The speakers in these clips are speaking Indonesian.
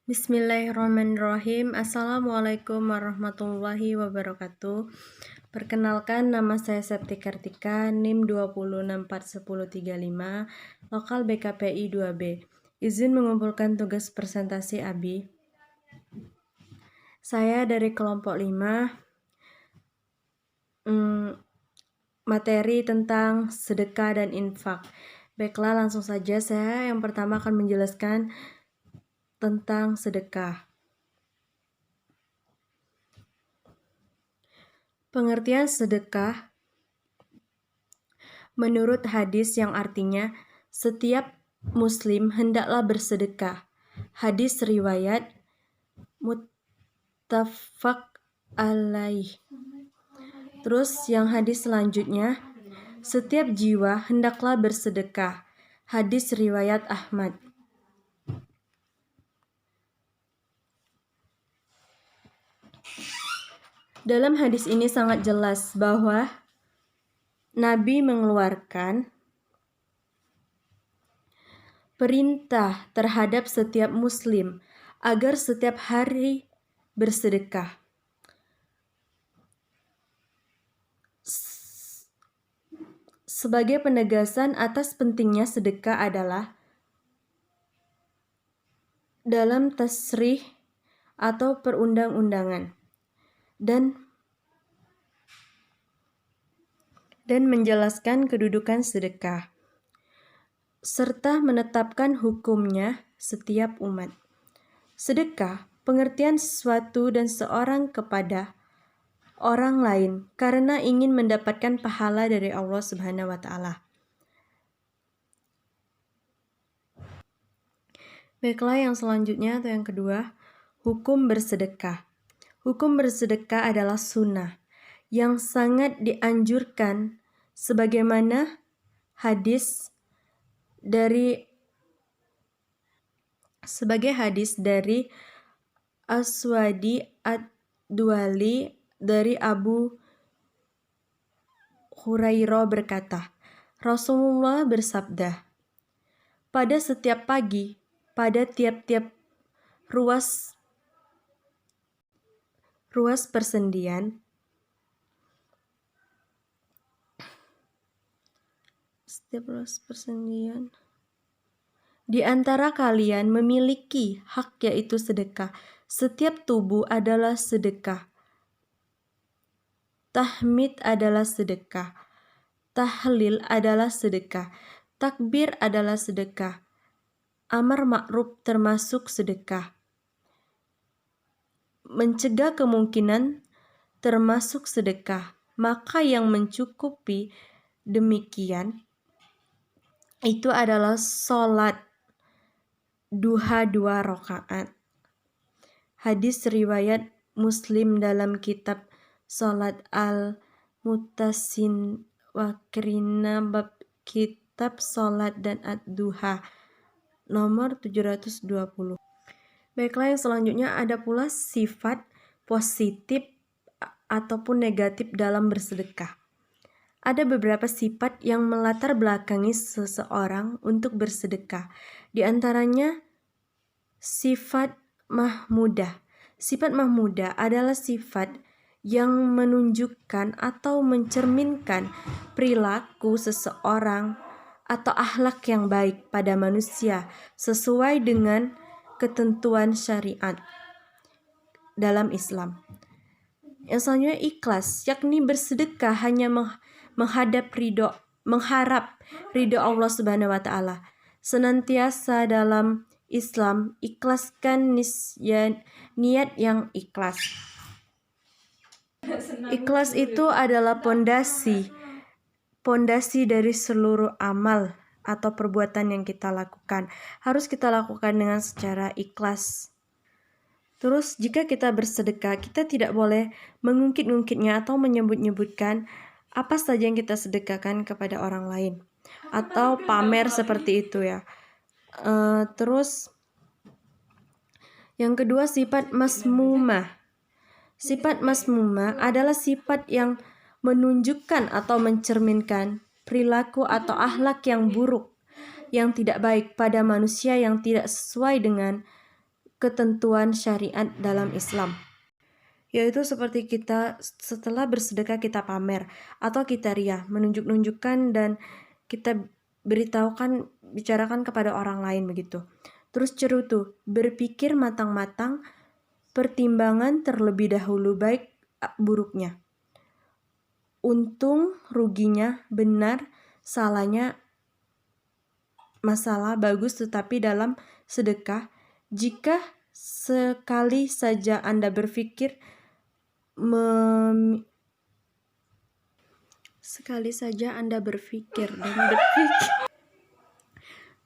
Bismillahirrahmanirrahim. Assalamualaikum warahmatullahi wabarakatuh. Perkenalkan, nama saya Septi Kartika, NIM 2064105, lokal BKPI 2B. Izin mengumpulkan tugas presentasi ABI. Saya dari kelompok 5, materi tentang sedekah dan infak. Baiklah, langsung saja saya yang pertama akan menjelaskan tentang sedekah. Pengertian sedekah menurut hadis yang artinya setiap muslim hendaklah bersedekah. Hadis riwayat muttafaq alaih. Terus yang hadis selanjutnya, setiap jiwa hendaklah bersedekah. Hadis riwayat Ahmad. Dalam hadis ini sangat jelas bahwa Nabi mengeluarkan perintah terhadap setiap muslim agar setiap hari bersedekah. Sebagai penegasan atas pentingnya sedekah adalah dalam tasrih atau perundang-undangan dan menjelaskan kedudukan sedekah serta menetapkan hukumnya setiap umat. Sedekah, pengertian sesuatu dan seorang kepada orang lain karena ingin mendapatkan pahala dari Allah Subhanahu wa taala. Baiklah, yang selanjutnya atau yang kedua, hukum bersedekah. Hukum bersedekah adalah sunnah yang sangat dianjurkan sebagaimana hadis dari Aswadi ad-Duali dari Abu Hurairah berkata, Rasulullah bersabda, pada setiap pagi, pada tiap-tiap ruas persendian, di antara kalian memiliki hak yaitu sedekah. Setiap tubuh adalah sedekah. Tahmid adalah sedekah. Tahlil adalah sedekah. Takbir adalah sedekah. Amar ma'ruf termasuk sedekah. Mencegah kemungkinan termasuk sedekah. Maka yang mencukupi demikian itu adalah sholat duha 2 rakaat. Hadis riwayat Muslim dalam kitab Sholat al-Mutasin Wakrina bab kitab Sholat dan ad-duha nomor 720. Baiklah, yang selanjutnya ada pula sifat positif ataupun negatif dalam bersedekah. Ada beberapa sifat yang melatar belakangi seseorang untuk bersedekah. Di antaranya sifat mahmudah. Sifat mahmudah adalah sifat yang menunjukkan atau mencerminkan perilaku seseorang atau akhlak yang baik pada manusia sesuai dengan ketentuan syariat dalam Islam. Yang selanjutnya ikhlas, yakni bersedekah hanya mengharap ridho Allah Subhanahu wa taala. Senantiasa dalam Islam ikhlaskan niat yang ikhlas. Ikhlas itu adalah pondasi dari seluruh amal atau perbuatan yang kita lakukan. Harus kita lakukan dengan secara ikhlas. Terus jika kita bersedekah, kita tidak boleh mengungkit-ungkitnya atau menyebut-nyebutkan apa saja yang kita sedekahkan kepada orang lain atau pamer seperti itu ya. Terus yang kedua, sifat masmumah. Sifat masmumah adalah sifat yang menunjukkan atau mencerminkan perilaku atau akhlak yang buruk, yang tidak baik pada manusia yang tidak sesuai dengan ketentuan syariat dalam Islam. Yaitu seperti kita setelah bersedekah kita pamer atau kita riya, menunjukkan dan kita beritahukan, bicarakan kepada orang lain begitu. Terus cerutu, berpikir matang-matang, pertimbangan terlebih dahulu baik buruknya, untung ruginya, benar salahnya, masalah bagus. Tetapi dalam sedekah, jika sekali saja Anda berpikir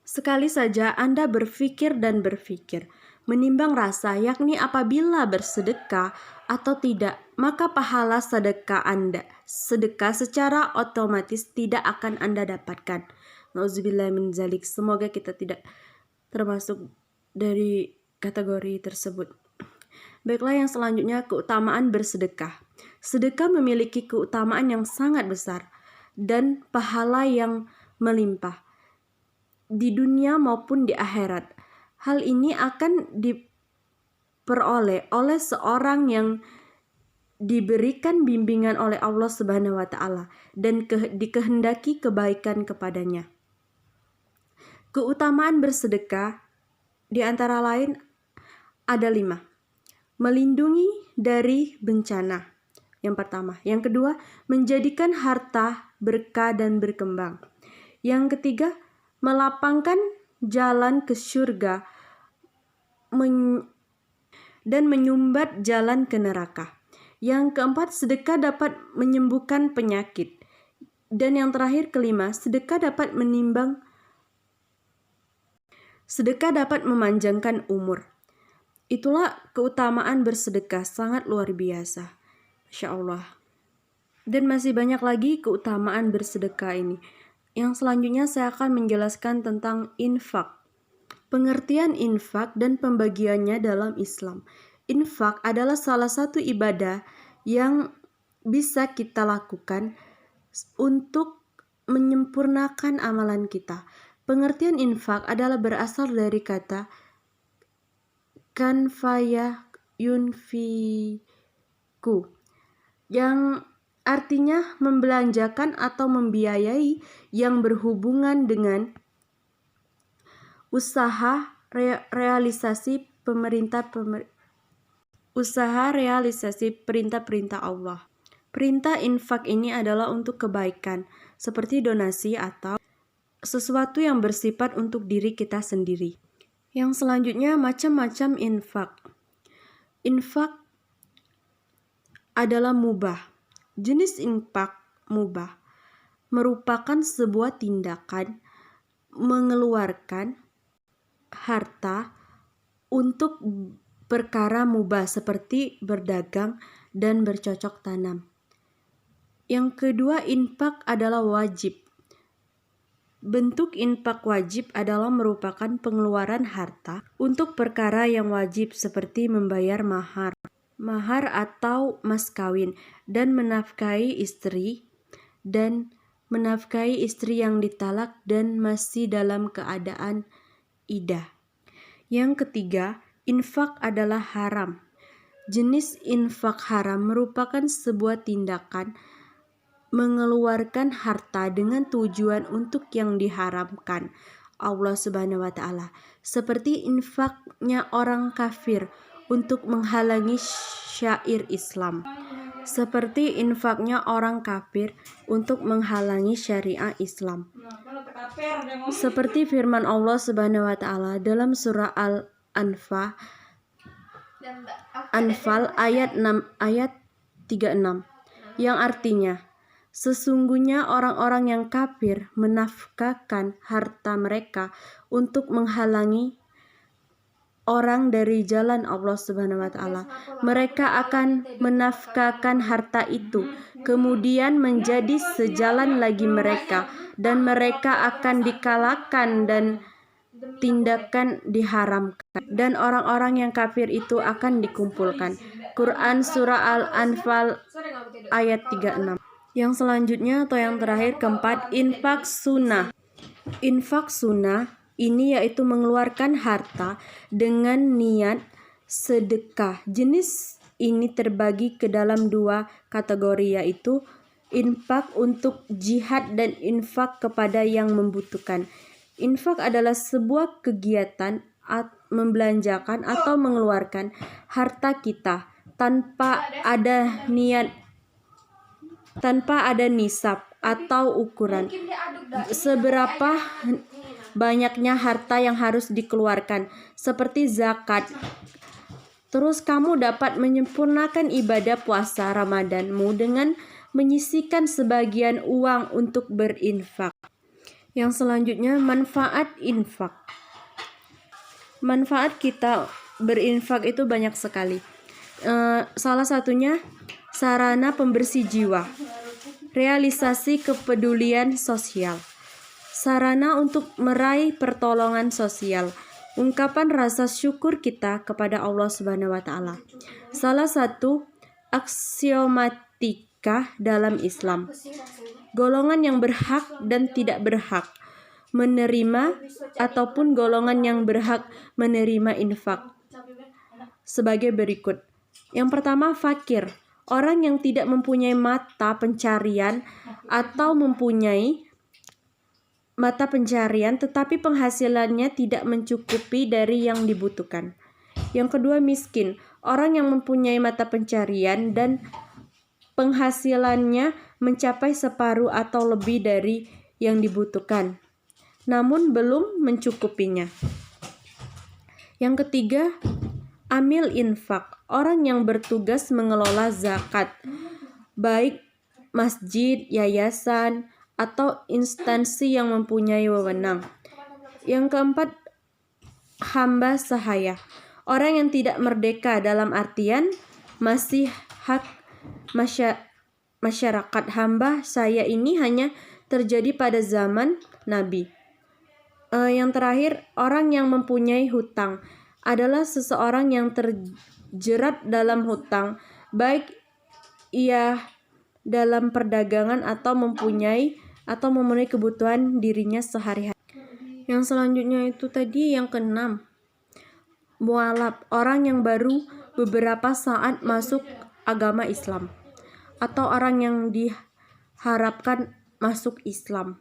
sekali saja Anda berpikir dan berpikir, menimbang rasa, yakni apabila bersedekah atau tidak, maka pahala sedekah secara otomatis tidak akan Anda dapatkan. Nauzubillah min zalik. Semoga kita tidak termasuk dari kategori tersebut. Baiklah, yang selanjutnya keutamaan bersedekah. Sedekah memiliki keutamaan yang sangat besar dan pahala yang melimpah di dunia maupun di akhirat. Hal ini akan diperoleh oleh seorang yang diberikan bimbingan oleh Allah Subhanahu wa taala dan dikehendaki kebaikan kepadanya. Keutamaan bersedekah di antara lain ada 5. Melindungi dari bencana, yang pertama. Yang kedua, menjadikan harta berkah dan berkembang. Yang ketiga, melapangkan jalan ke surga dan menyumbat jalan ke neraka. Yang keempat, sedekah dapat menyembuhkan penyakit. Dan yang terakhir, kelima, sedekah dapat memanjangkan umur. Itulah keutamaan bersedekah, sangat luar biasa. Masya Allah. Dan masih banyak lagi keutamaan bersedekah ini. Yang selanjutnya saya akan menjelaskan tentang infak. Pengertian infak dan pembagiannya dalam Islam. Infak adalah salah satu ibadah yang bisa kita lakukan untuk menyempurnakan amalan kita. Pengertian infak adalah berasal dari kata kanfaya yunfiku, yang artinya membelanjakan atau membiayai yang berhubungan dengan usaha realisasi perintah-perintah Allah. Perintah infak ini adalah untuk kebaikan, seperti donasi atau sesuatu yang bersifat untuk diri kita sendiri. Yang selanjutnya, macam-macam infak. Infak adalah mubah. Jenis infak mubah merupakan sebuah tindakan mengeluarkan harta untuk perkara mubah seperti berdagang dan bercocok tanam. Yang kedua, infak adalah wajib. Bentuk infak wajib adalah merupakan pengeluaran harta untuk perkara yang wajib seperti membayar mahar atau mas kawin, dan menafkahi istri yang ditalak dan masih dalam keadaan iddah. Yang ketiga, infak adalah haram. Jenis infak haram merupakan sebuah tindakan mengeluarkan harta dengan tujuan untuk yang diharamkan Allah Subhanahu wa taala, seperti infaknya orang kafir untuk menghalangi syair Islam. Seperti infaknya orang kafir untuk menghalangi syariah Islam. Seperti firman Allah Subhanahu wa taala dalam surah Al-Anfal ayat 36, yang artinya, sesungguhnya orang-orang yang kafir menafkahkan harta mereka untuk menghalangi orang dari jalan Allah Subhanahu wa taala. Mereka akan menafkahkan harta itu, kemudian menjadi sejalan lagi mereka, dan mereka akan dikalahkan dan tindakan diharamkan, dan orang-orang yang kafir itu akan dikumpulkan. Quran surah Al-Anfal ayat 36. Yang selanjutnya atau yang terakhir, keempat, infak sunnah. Infak sunnah ini yaitu mengeluarkan harta dengan niat sedekah. Jenis ini terbagi ke dalam dua kategori, yaitu infak untuk jihad dan infak kepada yang membutuhkan. Infak adalah sebuah kegiatan membelanjakan atau mengeluarkan harta kita tanpa ada nisab atau ukuran seberapa banyaknya harta yang harus dikeluarkan, seperti zakat. Terus kamu dapat menyempurnakan ibadah puasa Ramadanmu dengan menyisihkan sebagian uang untuk berinfak. Yang selanjutnya, manfaat infak. Manfaat kita berinfak itu banyak sekali. Salah satunya sarana pembersih jiwa, realisasi kepedulian sosial, sarana untuk meraih pertolongan sosial, ungkapan rasa syukur kita kepada Allah Subhanahu wa taala. Salah satu aksiomatika dalam Islam. Golongan yang berhak dan tidak berhak menerima ataupun golongan yang berhak menerima infak sebagai berikut. Yang pertama, fakir. Orang yang tidak mempunyai mata pencarian atau mempunyai mata pencarian tetapi penghasilannya tidak mencukupi dari yang dibutuhkan. Yang kedua, miskin. Orang yang mempunyai mata pencarian dan penghasilannya mencapai separuh atau lebih dari yang dibutuhkan, namun belum mencukupinya. Yang ketiga, amil infak. Orang yang bertugas mengelola zakat, baik masjid, yayasan, atau instansi yang mempunyai wewenang. Yang keempat, hamba sahaya. Orang yang tidak merdeka dalam artian masih hak masyarakat. Hamba saya ini hanya terjadi pada zaman Nabi. Yang terakhir, orang yang mempunyai hutang adalah seseorang yang terjerat dalam hutang, baik ia dalam perdagangan atau memenuhi kebutuhan dirinya sehari-hari. Yang selanjutnya itu tadi yang keenam, mualaf, orang yang baru beberapa saat masuk agama Islam atau orang yang diharapkan masuk Islam.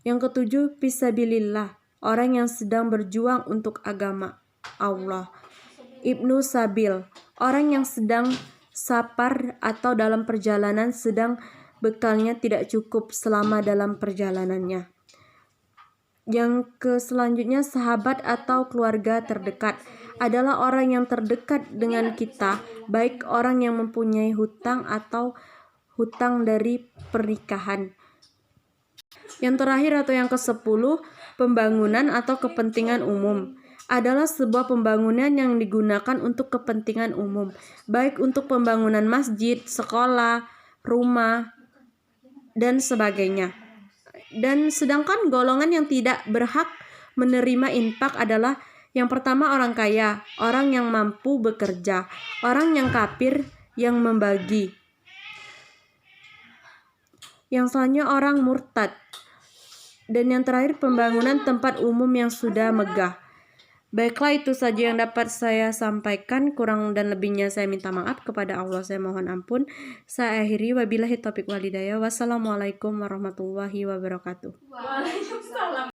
Yang ketujuh, fisabilillah, orang yang sedang berjuang untuk agama Allah. Ibnu Sabil, orang yang sedang safar atau dalam perjalanan sedang bekalnya tidak cukup selama dalam perjalanannya. Yang selanjutnya, sahabat atau keluarga terdekat adalah orang yang terdekat dengan kita, baik orang yang mempunyai hutang atau hutang dari pernikahan. Yang terakhir atau yang ke-10, pembangunan atau kepentingan umum adalah sebuah pembangunan yang digunakan untuk kepentingan umum, baik untuk pembangunan masjid, sekolah, rumah, dan sebagainya. Dan sedangkan golongan yang tidak berhak menerima infak adalah yang pertama, orang kaya, orang yang mampu bekerja, orang yang kafir yang membagi. Yang selanjutnya, orang murtad. Dan yang terakhir, pembangunan tempat umum yang sudah megah. Baiklah, itu saja yang dapat saya sampaikan. Kurang dan lebihnya saya minta maaf kepada Allah, saya mohon ampun. Saya akhiri, wabillahi taufiq walhidayah. Wassalamualaikum warahmatullahi wabarakatuh. Waalaikumsalam.